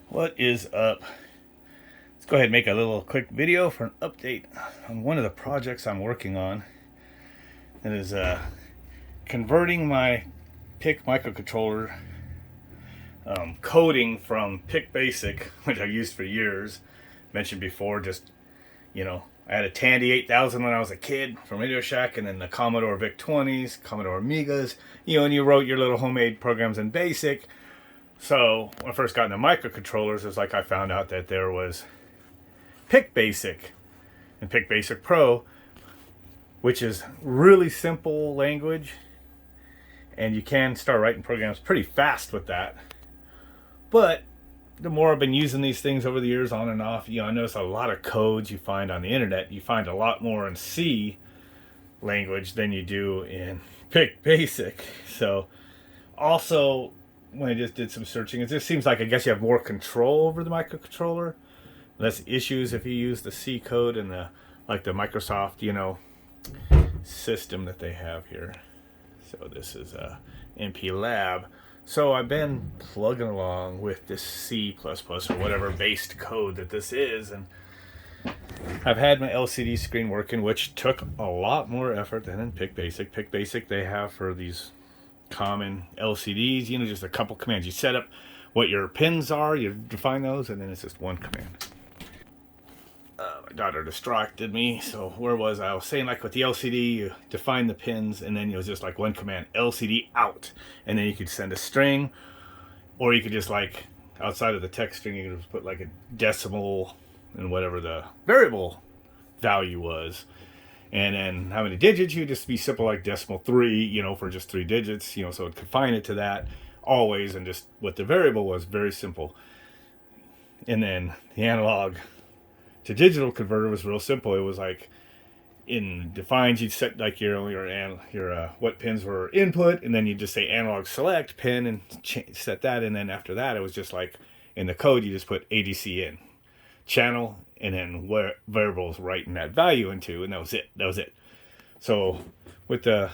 What is up? Let's go ahead and make a little quick video for an update on one of the projects I'm working on. It is converting my PIC microcontroller coding from PicBasic, which I've used for years. Mentioned before, I had a Tandy 8000 when I was a kid from Radio Shack, and then the Commodore VIC-20s, Commodore Amigas, and you wrote your little homemade programs in BASIC. So when I first got into microcontrollers, it was like I found out that there was PicBasic and PicBasic Pro, which is really simple language, and you can start writing programs pretty fast with that. But the more I've been using these things over the years, on and off, I notice a lot of codes you find on the internet. You find a lot more in C language than you do in PicBasic. So also, when I just did some searching, it just seems like I guess you have more control over the microcontroller, less issues if you use the C code and the Microsoft system that they have here. So this is a MPLAB. So I've been plugging along with this C++ or whatever based code that this is, and I've had my LCD screen working, which took a lot more effort than in PicBasic. PicBasic they have for these common LCDs, just a couple commands. You set up what your pins are, you define those, and then it's just one command. My daughter distracted me, so where was I? I was saying, like, with the LCD, you define the pins, and then it was just like one command, LCD out, and then you could send a string, or you could just, like, outside of the text string, you could just put like a decimal and whatever the variable value was. And then how many digits, you just be simple like decimal 3, for just 3 digits, so it confine it to that always. And just what the variable was, very simple. And then the analog to digital converter was real simple. It was like in defines, you'd set like your what pins were input, and then you just say analog select pin and set that. And then after that, it was just like in the code, you just put ADC in channel, and then where variables writing that value into, and that was it. So with the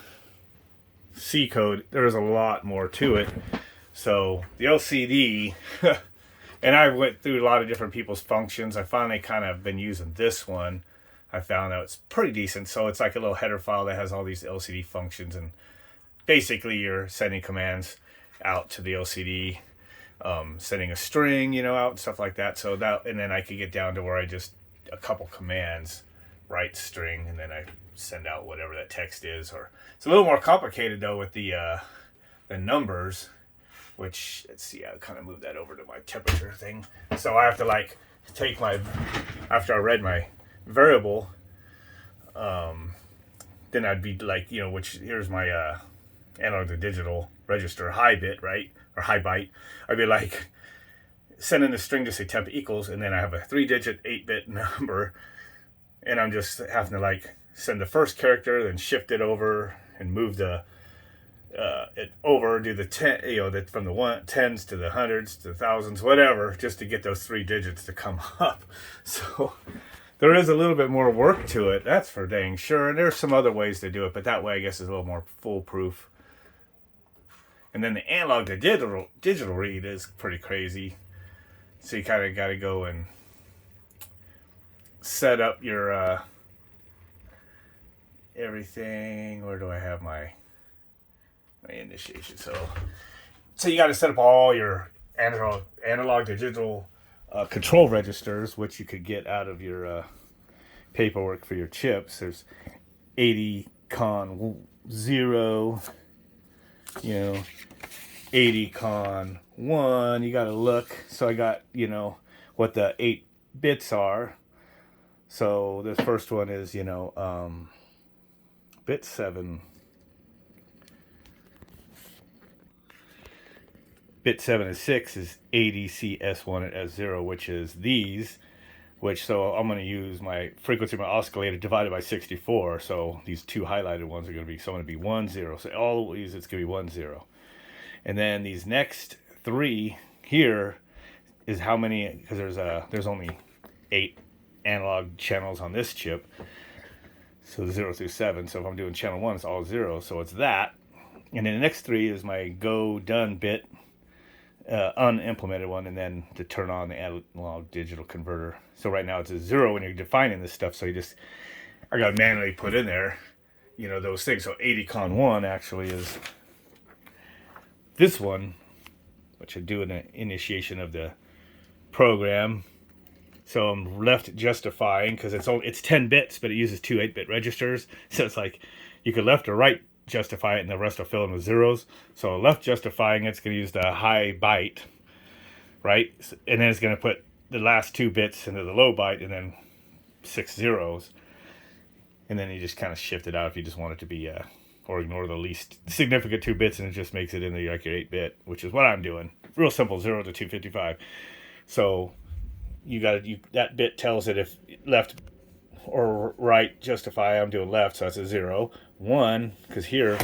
C code, there's a lot more to it. So the LCD, and I went through a lot of different people's functions. I finally kind of been using this one. I found out it's pretty decent. So it's like a little header file that has all these LCD functions, and basically you're sending commands out to the LCD. Sending a string, out and stuff like that. So that, and then I could get down to where I just a couple commands, write string, and then I send out whatever that text is. Or it's a little more complicated though with the numbers, which let's see, I kind of move that over to my temperature thing. So I have to take after I read my variable, then I'd be which here's my analog to digital register high bit, right? Or high byte. I'd be like sending the string to say temp equals, and then I have a 3-digit 8-bit number, and I'm just having to send the first character, then shift it over and move the it over, do the 10, from the tens to the hundreds to the thousands, whatever, just to get those 3 digits to come up. So there is a little bit more work to it, that's for dang sure. And there's some other ways to do it, but that way I guess is a little more foolproof. And then the analog to digital read is pretty crazy. So you kind of got to go and set up your everything. Where do I have my initiation? So you got to set up all your analog to digital control registers, which you could get out of your paperwork for your chips. There's 80 con 0. 80 con 1, you gotta look. So I got, what the 8 bits are. So this first one is, bit 7. Bit 7 and 6 is ADC S1 and S0, which is these. So I'm going to use my frequency of my oscillator divided by 64. So these two highlighted ones are going to be, 1 0. So all of these, it's going to be 1 0. And then these next 3 here is how many, because there's only 8 analog channels on this chip. So 0 through 7. So if I'm doing channel 1, it's all 0. So it's that. And then the next 3 is my go done bit. unimplemented one, and then to turn on the analog digital converter. So right now it's a 0 when you're defining this stuff. So I got to manually put in there, those things. So 80con1 actually is this one, which I do in the initiation of the program. So I'm left justifying because it's 10 bits, but it uses two 8-bit registers. So it's like you could left or right justify it, and the rest will fill in with zeros. So left justifying it's going to use the high byte, right? And then it's going to put the last 2 bits into the low byte, and then 6 zeros. And then you just kind of shift it out if you just want it to be, or ignore the least significant 2 bits, and it just makes it into like your 8-bit, which is what I'm doing. Real simple, 0 to 255. So that bit tells it if left or right justify. I'm doing left, so that's a 0. 1, because here,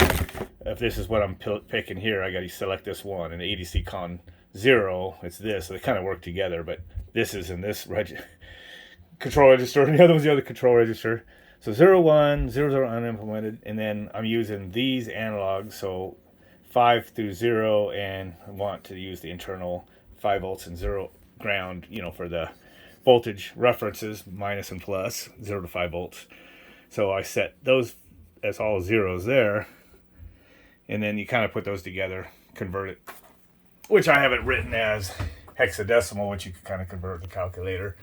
if this is what I'm picking here, I got to select this one. And ADC con 0, it's this. So they kind of work together, but this is in this control register, and the other one's the other control register. So 0, 1, 0, 0 unimplemented, and then I'm using these analogs, so 5 through 0, and I want to use the internal 5 volts and 0 ground, for the voltage references, minus and plus, 0 to 5 volts. So I set those as all zeros there, and then you kind of put those together, convert it, which I have it written as hexadecimal, which you can kind of convert in the calculator.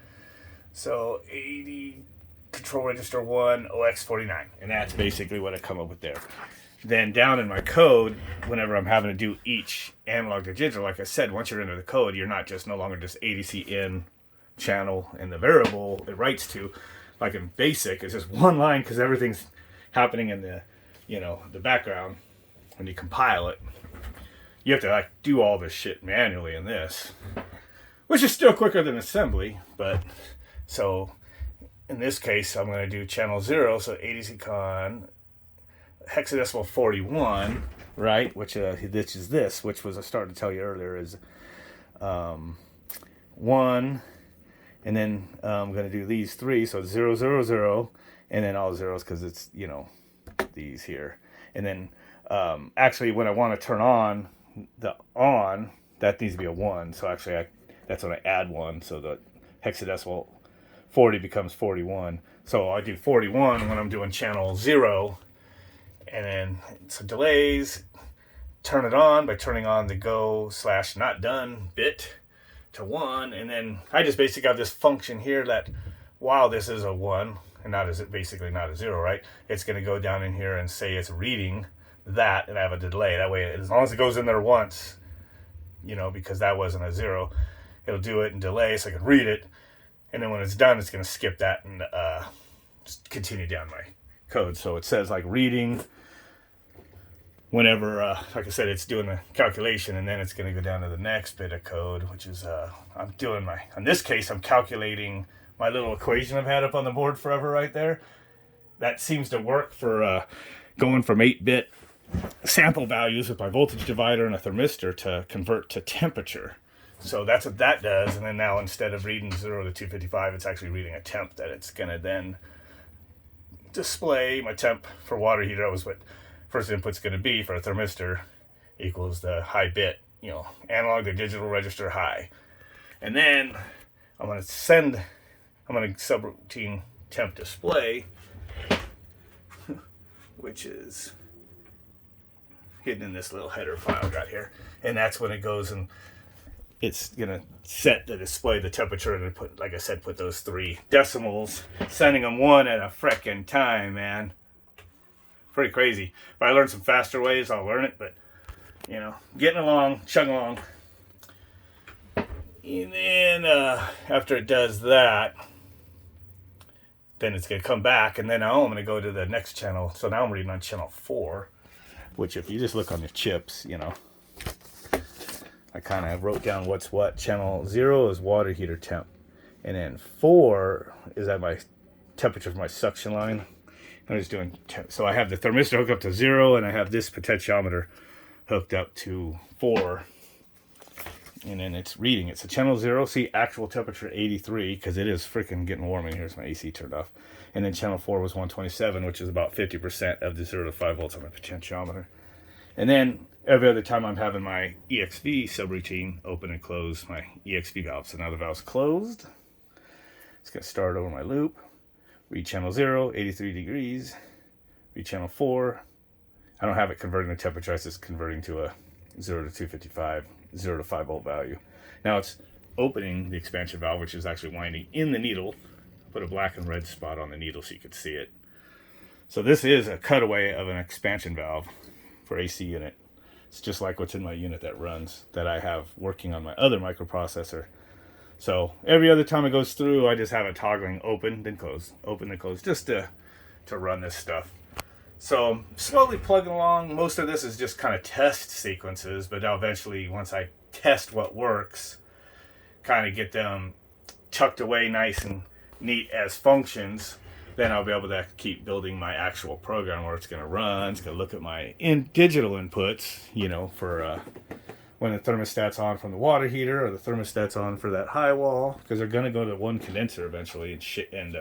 So 80 control register 1 OX49, and that's basically what I come up with there. Then down in my code, whenever I'm having to do each analog to digital, like I said, once you're into the code, you're not just no longer just ADC in channel and the variable it writes to, like in BASIC, it's just one line because everything's happening in the the background. When you compile it, you have to do all this shit manually in this, which is still quicker than assembly. But so in this case, I'm going to do channel 0, so ADC con hexadecimal 41, right? Which is this, which was I started to tell you earlier is 1. And then I'm going to do these 3, so 0, 0, 0, and then all zeros because it's, these here. And then actually when I want to turn on the that needs to be a 1. So actually that's when I add 1, so the hexadecimal 40 becomes 41. So I do 41 when I'm doing channel 0, and then so delays, turn it on by turning on the go/not done bit to 1, and then I just basically have this function here that while this is a 1 and basically not a 0, right? It's going to go down in here and say it's reading that, and I have a delay. That way, as long as it goes in there once, because that wasn't a 0, it'll do it and delay so I can read it, and then when it's done, it's going to skip that and just continue down my code. So it says reading whenever, like I said, it's doing the calculation, and then it's going to go down to the next bit of code, which is, in this case, I'm calculating my little equation I've had up on the board forever right there. That seems to work for going from 8-bit sample values with my voltage divider and a thermistor to convert to temperature. So that's what that does, and then now instead of reading 0 to 255, it's actually reading a temp that it's going to then display. My temp for water heater, that was what first input's going to be for a thermistor, equals the high bit, analog to digital register high. And then I'm going to subroutine temp display, which is hidden in this little header file I got here. And that's when it goes and it's going to set the display, the temperature, and put, like I said, put those 3 decimals, sending them 1 at a frickin' time, man. Pretty crazy. If I learn some faster ways, I'll learn it, but, getting along, chugging along. And then after it does that, then it's going to come back, and then now I'm going to go to the next channel. So now I'm reading on channel 4, which if you just look on the chips, I kind of wrote down what's what. Channel 0 is water heater temp, and then 4 is at my temperature for my suction line. I'm just doing temp. So I have the thermistor hooked up to 0, and I have this potentiometer hooked up to 4. And then it's reading it. So channel 0, see actual temperature 83, because it is freaking getting warm in here. So my AC turned off. And then channel 4 was 127, which is about 50% of the 0 to 5 volts on the potentiometer. And then every other time I'm having my EXV subroutine open and close my EXV valve. So now the valve's closed. It's going to start over my loop. Read channel 0, 83 degrees. Read channel 4. I don't have it converting the temperature. It's just converting to a 0 to 255, 0 to 5 volt value. Now it's opening the expansion valve, which is actually winding in the needle. Put a black and red spot on the needle so you can see it. So this is a cutaway of an expansion valve for AC unit. It's just like what's in my unit that runs, that I have working on my other microprocessor. So every other time it goes through, I just have it toggling open, then close, just to run this stuff. So I'm slowly plugging along. Most of this is just kind of test sequences, but now eventually, once I test what works, kind of get them tucked away nice and neat as functions, then I'll be able to keep building my actual program where it's going to run. It's going to look at my digital inputs, for when the thermostat's on from the water heater, or the thermostat's on for that high wall, because they're going to go to one condenser eventually and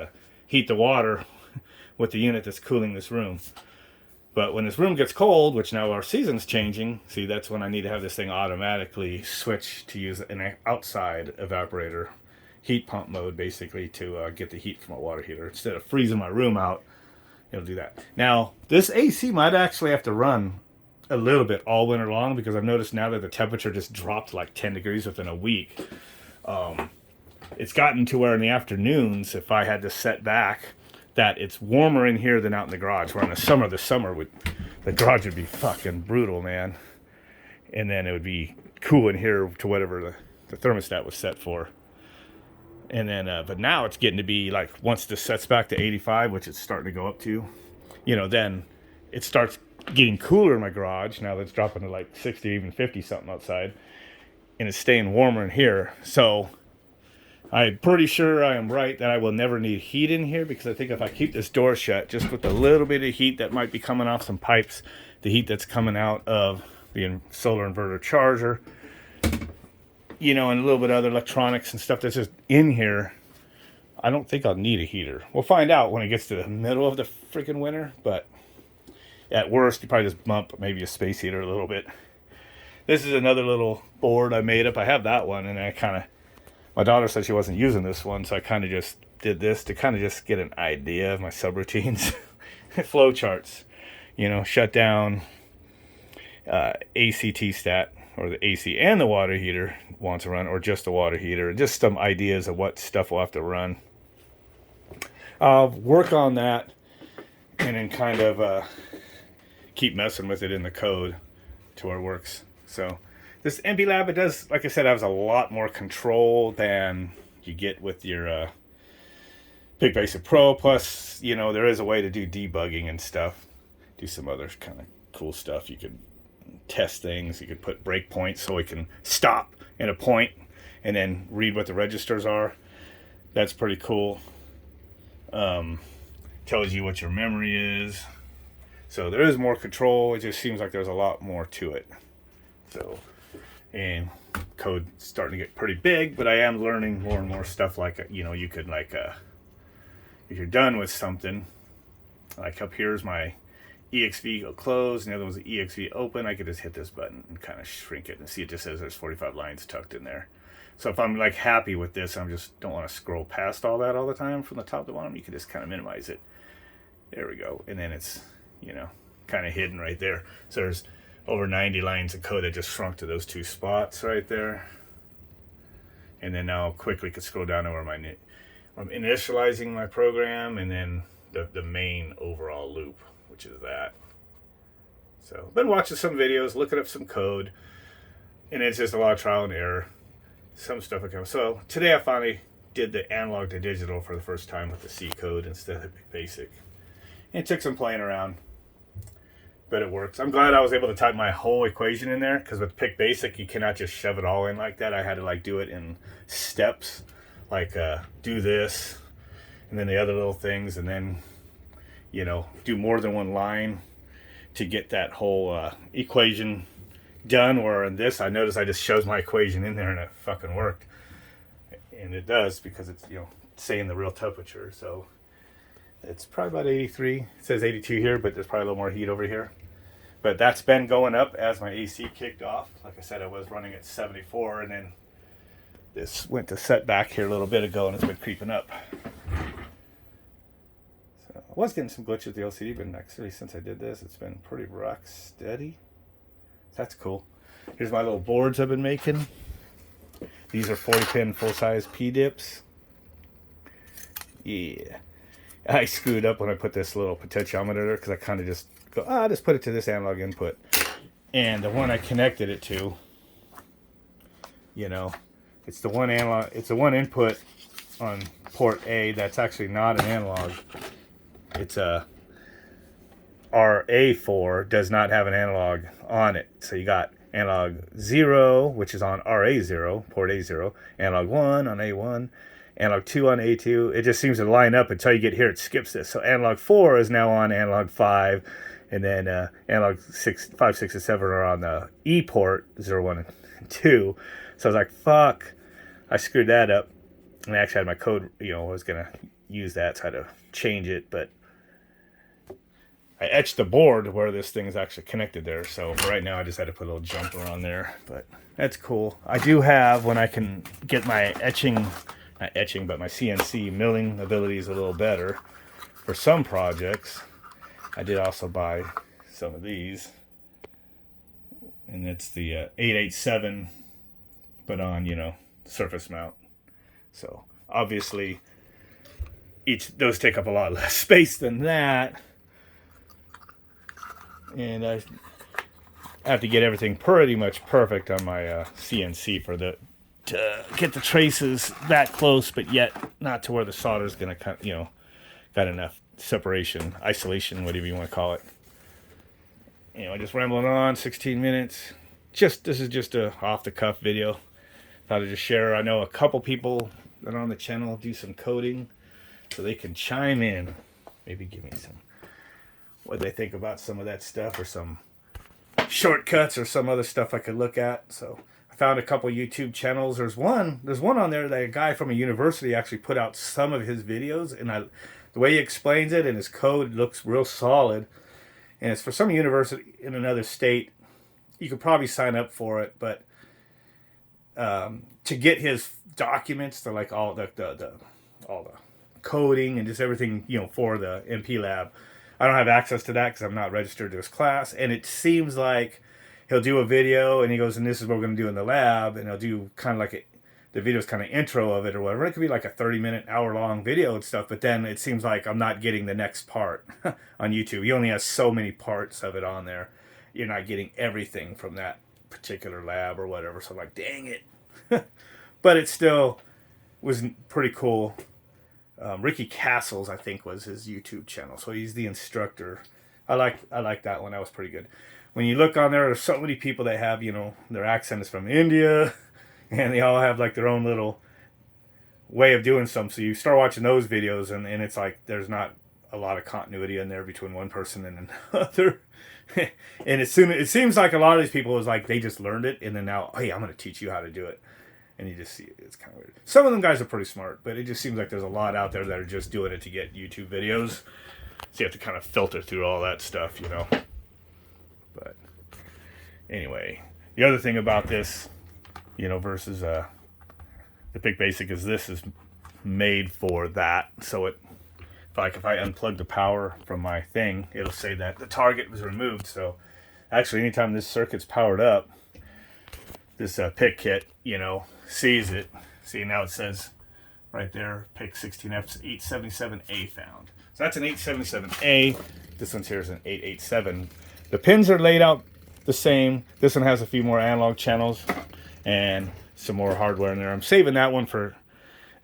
heat the water with the unit that's cooling this room. But when this room gets cold, which now our season's changing, see, that's when I need to have this thing automatically switch to use an outside evaporator, heat pump mode, basically, to get the heat from a water heater. Instead of freezing my room out, it'll do that. Now, this AC might actually have to run a little bit all winter long, because I've noticed now that the temperature just dropped like 10 degrees within a week. It's gotten to where in the afternoons, if I had to set back, that it's warmer in here than out in the garage. Where in the summer the garage would be fucking brutal, man. And then it would be cool in here to whatever the thermostat was set for. And then, but now it's getting to be like, once this sets back to 85, which it's starting to go up to, then it starts getting cooler in my garage. Now that's dropping to like 60, even 50 something outside. And it's staying warmer in here. So I'm pretty sure I am right that I will never need heat in here, because I think if I keep this door shut, just with a little bit of heat that might be coming off some pipes, the heat that's coming out of the solar inverter charger, and a little bit of other electronics and stuff that's just in here, I don't think I'll need a heater. We'll find out when it gets to the middle of the freaking winter, but at worst, you probably just bump maybe a space heater a little bit. This is another little board I made up. I have that one, and my daughter said she wasn't using this one, so I kind of just did this to kind of just get an idea of my subroutines. Flow charts, shut down, ACT stat, or the AC and the water heater wants to run, or just the water heater, just some ideas of what stuff will have to run. I'll work on that and then kind of keep messing with it in the code to where it works. So this MBLAB, it does, like I said, has a lot more control than you get with your PicBasic Pro. Plus, there is a way to do debugging and stuff. Do some other kind of cool stuff. You could test things. You could put breakpoints so it can stop in a point and then read what the registers are. That's pretty cool. Tells you what your memory is. So there is more control. It just seems like there's a lot more to it. So, and code starting to get pretty big, but I am learning more and more stuff. Like, you could if you're done with something, like up here's my EXV closed and the other one's the EXV open, I could just hit this button and kind of shrink it and see it just says there's 45 lines tucked in there. So if I'm happy with this, I just don't want to scroll past all that all the time from the top to bottom, you can just kind of minimize it. There we go. And then it's, kind of hidden right there. So there's over 90 lines of code that just shrunk to those two spots right there. And then now quickly could scroll down to where I'm initializing my program, and then the main overall loop, which is that. So been watching some videos, looking up some code, and it's just a lot of trial and error. Some stuff will come. So today I finally did the analog to digital for the first time with the C code instead of PicBasic. And it took some playing around, but it works. I'm glad I was able to type my whole equation in there, because with PicBasic you cannot just shove it all in like that. I had to do it in steps, do this and then the other little things, and then do more than one line to get that whole equation done. Where in this, I noticed I just shoved my equation in there and it fucking worked. And it does, because it's saying the real temperature. So it's probably about 83. It says 82 here, but there's probably a little more heat over here. But that's been going up as my AC kicked off. Like I said, I was running at 74, and then this went to set back here a little bit ago, and it's been creeping up. So I was getting some glitches with the LCD, but actually since I did this, it's been pretty rock steady. So that's cool. Here's my little boards I've been making. These are 40-pin full-size P-dips. Yeah. I screwed up when I put this little potentiometer there because I kind of just go, I'll just put it to this analog input. And the one I connected it to, you know, it's the one analog, it's the one input on port A that's actually not an analog. It's a RA4, does not have an analog on it. So you got analog 0, which is on RA0, port A0, analog 1 on A1, analog 2 on A2. It just seems to line up until you get here, it skips this. So analog 4 is now on analog 5, and then analog 5, 6, and 7 are on the E port, 0, 1, and 2. So I was like, fuck, I screwed that up. And I actually had my code, you know, I was going to use that, so I had to change it, but I etched the board where this thing is actually connected there. So for right now, I just had to put a little jumper on there, but that's cool. I do have, when I can get my not etching, but my CNC milling abilities a little better for some projects, I did also buy some of these. And it's the 887, but on, you know, surface mount. So obviously, those take up a lot less space than that. And I have to get everything pretty much perfect on my CNC to get the traces that close, but yet not to where the solder is going to, you know, got enough separation, isolation, whatever you want to call it. Anyway, just rambling on, 16 minutes. This is just a off-the-cuff video. Thought I'd just share. I know a couple people that are on the channel do some coding, so they can chime in. Maybe give me some, what they think about some of that stuff, or some shortcuts, or some other stuff I could look at. So I found a couple YouTube channels. There's one on there that a guy from a university actually put out some of his videos, and the way he explains it and his code looks real solid. And it's for some university in another state. You could probably sign up for it, but to get his documents, to like all the coding and just everything, you know, for the MPLAB, I don't have access to that because I'm not registered to his class. And it seems like he'll do a video and he goes, and this is what we're going to do in the lab, and he'll do kind of like the video's kind of intro of it or whatever. It could be like a 30-minute, hour-long video and stuff, but then it seems like I'm not getting the next part on YouTube. He only has so many parts of it on there. You're not getting everything from that particular lab or whatever. So I'm like, dang it. But it still was pretty cool. Ricky Castles, I think, was his YouTube channel. So he's the instructor. I like that one. That was pretty good. When you look on there, there's so many people that have, you know, their accent is from India, and they all have like their own little way of doing something. So you start watching those videos, and it's like there's not a lot of continuity in there between one person and another. And it seems like a lot of these people is like they just learned it, and then now, hey, I'm going to teach you how to do it. And you just see it's kind of weird. Some of them guys are pretty smart, but it just seems like there's a lot out there that are just doing it to get YouTube videos. So you have to kind of filter through all that stuff, you know. But anyway, the other thing about this, you know, versus the PicBasic is this is made for that. So if I unplug the power from my thing, it'll say that the target was removed. So actually, anytime this circuit's powered up, this PIC kit, you know, sees it. See, now it says right there, PIC 16F 877A found. So that's an 877A. This one's here is an 887. The pins are laid out the same. This one has a few more analog channels and some more hardware in there. I'm saving that one for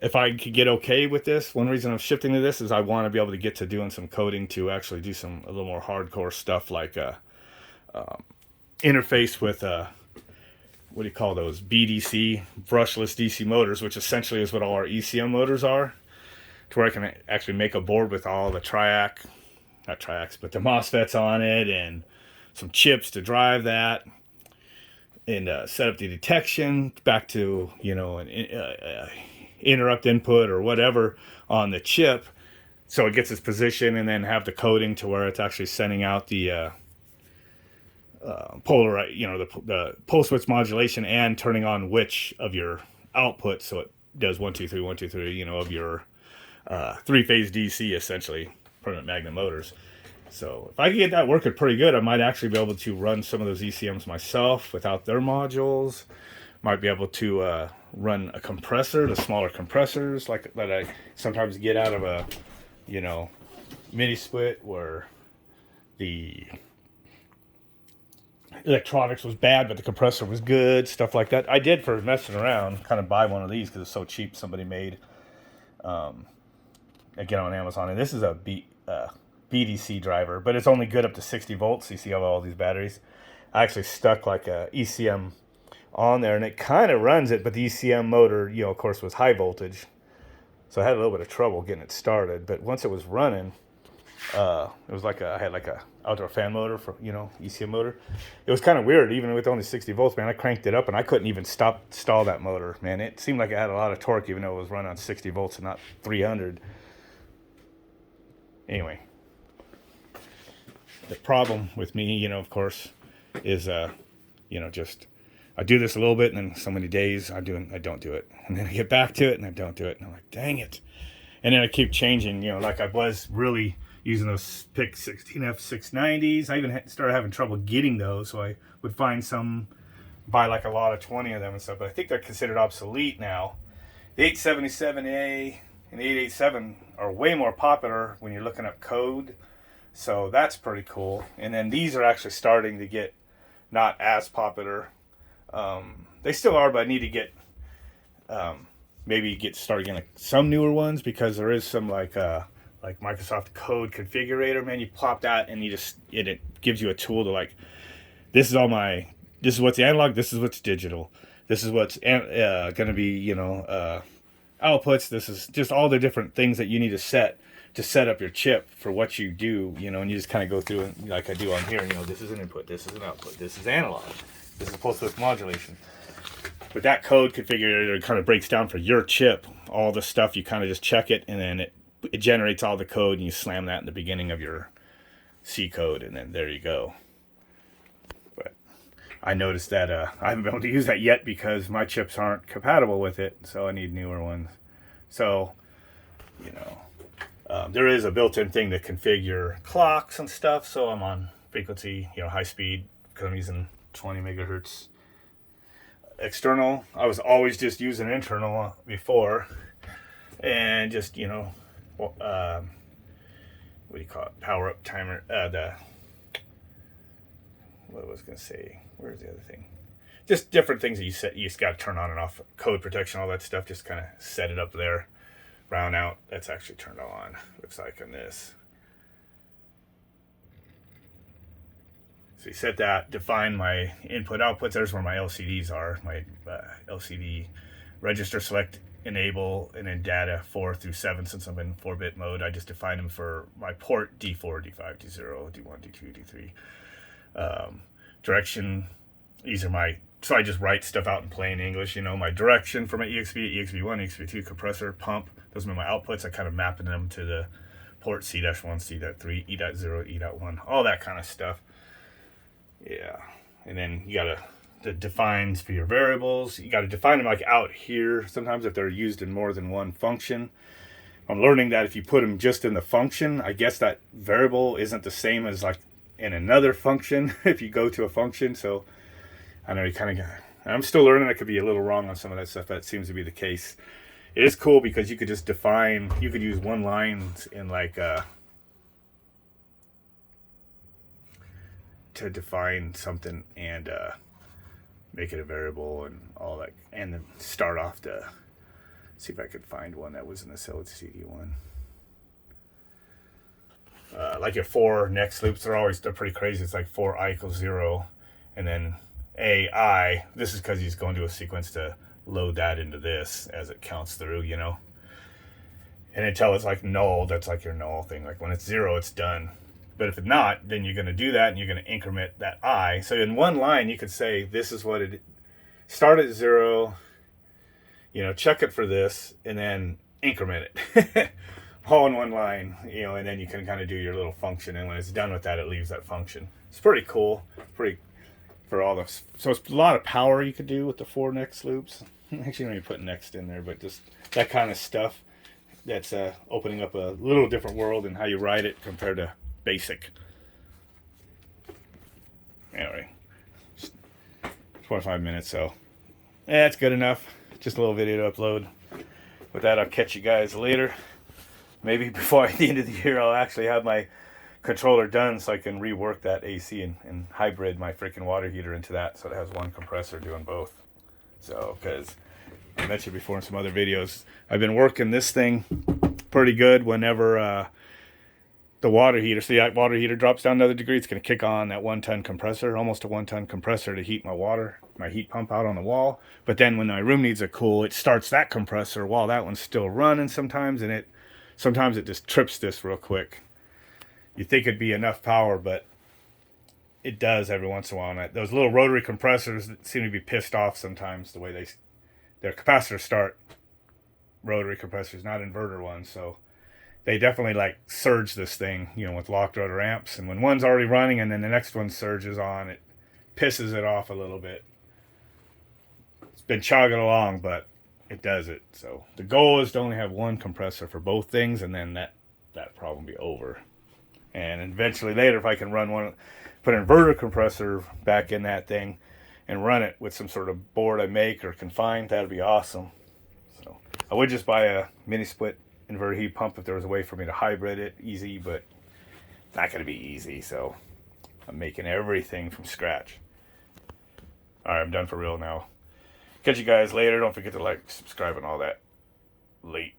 if I could get okay with this. One reason I'm shifting to this is I want to be able to get to doing some coding to actually do a little more hardcore stuff, like interface with what do you call those, BDC, brushless DC motors, which essentially is what all our ECM motors are, to where I can actually make a board with all the not triacs, but the MOSFETs on it, and some chips to drive that, and set up the detection back to, you know, an interrupt input or whatever on the chip, so it gets its position, and then have the coding to where it's actually sending out the polar, the pulse width modulation and turning on which of your outputs, so it does 1 2 3 1 2 3, of your three-phase DC, essentially permanent magnet motors. So if I can get that working pretty good, I might actually be able to run some of those ECMs myself without their modules. Might be able to run a compressor, the smaller compressors like that I sometimes get out of a mini split where the electronics was bad but the compressor was good, stuff like that. I did, for messing around, kind of buy one of these because it's so cheap. Somebody made again on Amazon, and this is a BDC driver, but it's only good up to 60 volts. You see all these batteries. I actually stuck like a ECM on there, and it kind of runs it, but the ECM motor, of course, was high voltage, so I had a little bit of trouble getting it started. But once it was running, it was like I had like a outdoor fan motor for ECM motor. It was kind of weird, even with only 60 volts, man. I cranked it up and I couldn't even stall that motor, man. It seemed like it had a lot of torque, even though it was running on 60 volts and not 300. Anyway, the problem with me, of course, is just I do this a little bit, and then so many days I don't do it, and then I get back to it and I don't do it, and I'm like, dang it. And then I keep changing, like I was really using those PIC 16F690s. I even started having trouble getting those, so I would find some, buy like a lot of 20 of them and stuff, but I think they're considered obsolete now. The 877A and the 887 are way more popular when you're looking up code, so that's pretty cool. And then these are actually starting to get not as popular. They still are, but I need to get start getting like some newer ones, because there is some like Microsoft Code Configurator, man. You plop that and it gives you a tool to like, this is what's analog, this is what's digital, this is what's going to be outputs, this is just all the different things that you need to set up your chip for what you do, and you just kind of go through it like I do on here. This is an input, this is an output, this is analog, this is pulse width modulation. But that code configurator kind of breaks down for your chip all the stuff. You kind of just check it, and then it generates all the code, and you slam that in the beginning of your C code, and then there you go. But I noticed that I haven't been able to use that yet because my chips aren't compatible with it, so I need newer ones. So, there is a built-in thing to configure clocks and stuff, so I'm on frequency, high speed, because I'm using 20 megahertz external. I was always just using internal before, and just what do you call it, power up timer, what was I gonna say, where's the other thing, just different things that you just got to turn on and off, code protection, all that stuff, just kind of set it up there. Round out, that's actually turned on, looks like on this. So you set that, define my input outputs. There's where my LCDs are, my LCD register, select, enable, and then data 4 through 7. Since I'm in 4-bit mode, I just define them for my port D4, D5, D0, D1, D2, D3. Direction, these are my, so I just write stuff out in plain English, my direction for my EXP, EXP1, EXP2, compressor, pump. Those are my outputs. I kind of mapping them to the port C-1, C.3, E.0, E.1, all that kind of stuff. Yeah, and then you gotta, the defines for your variables. You gotta define them like out here. Sometimes if they're used in more than one function. I'm learning that if you put them just in the function, I guess that variable isn't the same as like in another function if you go to a function. So I know you kind of, I'm still learning. I could be a little wrong on some of that stuff. That seems to be the case. It is cool because you could just define, you could use one line in like to define something and make it a variable and all that, and then start off to see if I could find one that was in the LCD one. Like your 4 next loops, they're pretty crazy. It's like 4 I equals 0, and then AI. This is because he's going to a sequence to load that into this as it counts through, and until it's like null, that's like your null thing. Like when it's 0, it's done. But if it's not, then you're going to do that, and you're going to increment that I. So in one line, you could say, this is what it, start at 0, check it for this, and then increment it. All in one line, and then you can kind of do your little function. And when it's done with that, it leaves that function. It's pretty cool. for all the, so it's a lot of power you could do with the 4 next loops. Actually, don't even put next in there, but just that kind of stuff. That's opening up a little different world in how you write it compared to basic. Anyway, 25 minutes, so yeah, it's good enough. Just a little video to upload. With that, I'll catch you guys later. Maybe before the end of the year, I'll actually have my controller done so I can rework that AC and hybrid my freaking water heater into that so it has one compressor doing both. So, because I mentioned before in some other videos, I've been working this thing pretty good whenever the water heater, so the water heater drops down another degree, it's going to kick on that 1-ton compressor, almost a 1-ton compressor to heat my heat pump out on the wall. But then when my room needs a cool, it starts that compressor while that one's still running sometimes, and sometimes it just trips this real quick. You'd think it'd be enough power, but it does every once in a while. And those little rotary compressors that seem to be pissed off sometimes, the way their capacitors start, rotary compressors, not inverter ones, so they definitely like surge this thing, with locked rotor amps. And when one's already running and then the next one surges on, it pisses it off a little bit. It's been chugging along, but it does it. So the goal is to only have one compressor for both things, and then that problem be over. And eventually later, if I can run one, put an inverter compressor back in that thing and run it with some sort of board I make or can find, that'd be awesome. So I would just buy a mini split inverter heat pump if there was a way for me to hybrid it easy, but it's not going to be easy. So I'm making everything from scratch. All right, I'm done for real now. Catch you guys later. Don't forget to like, subscribe, and all that. Late.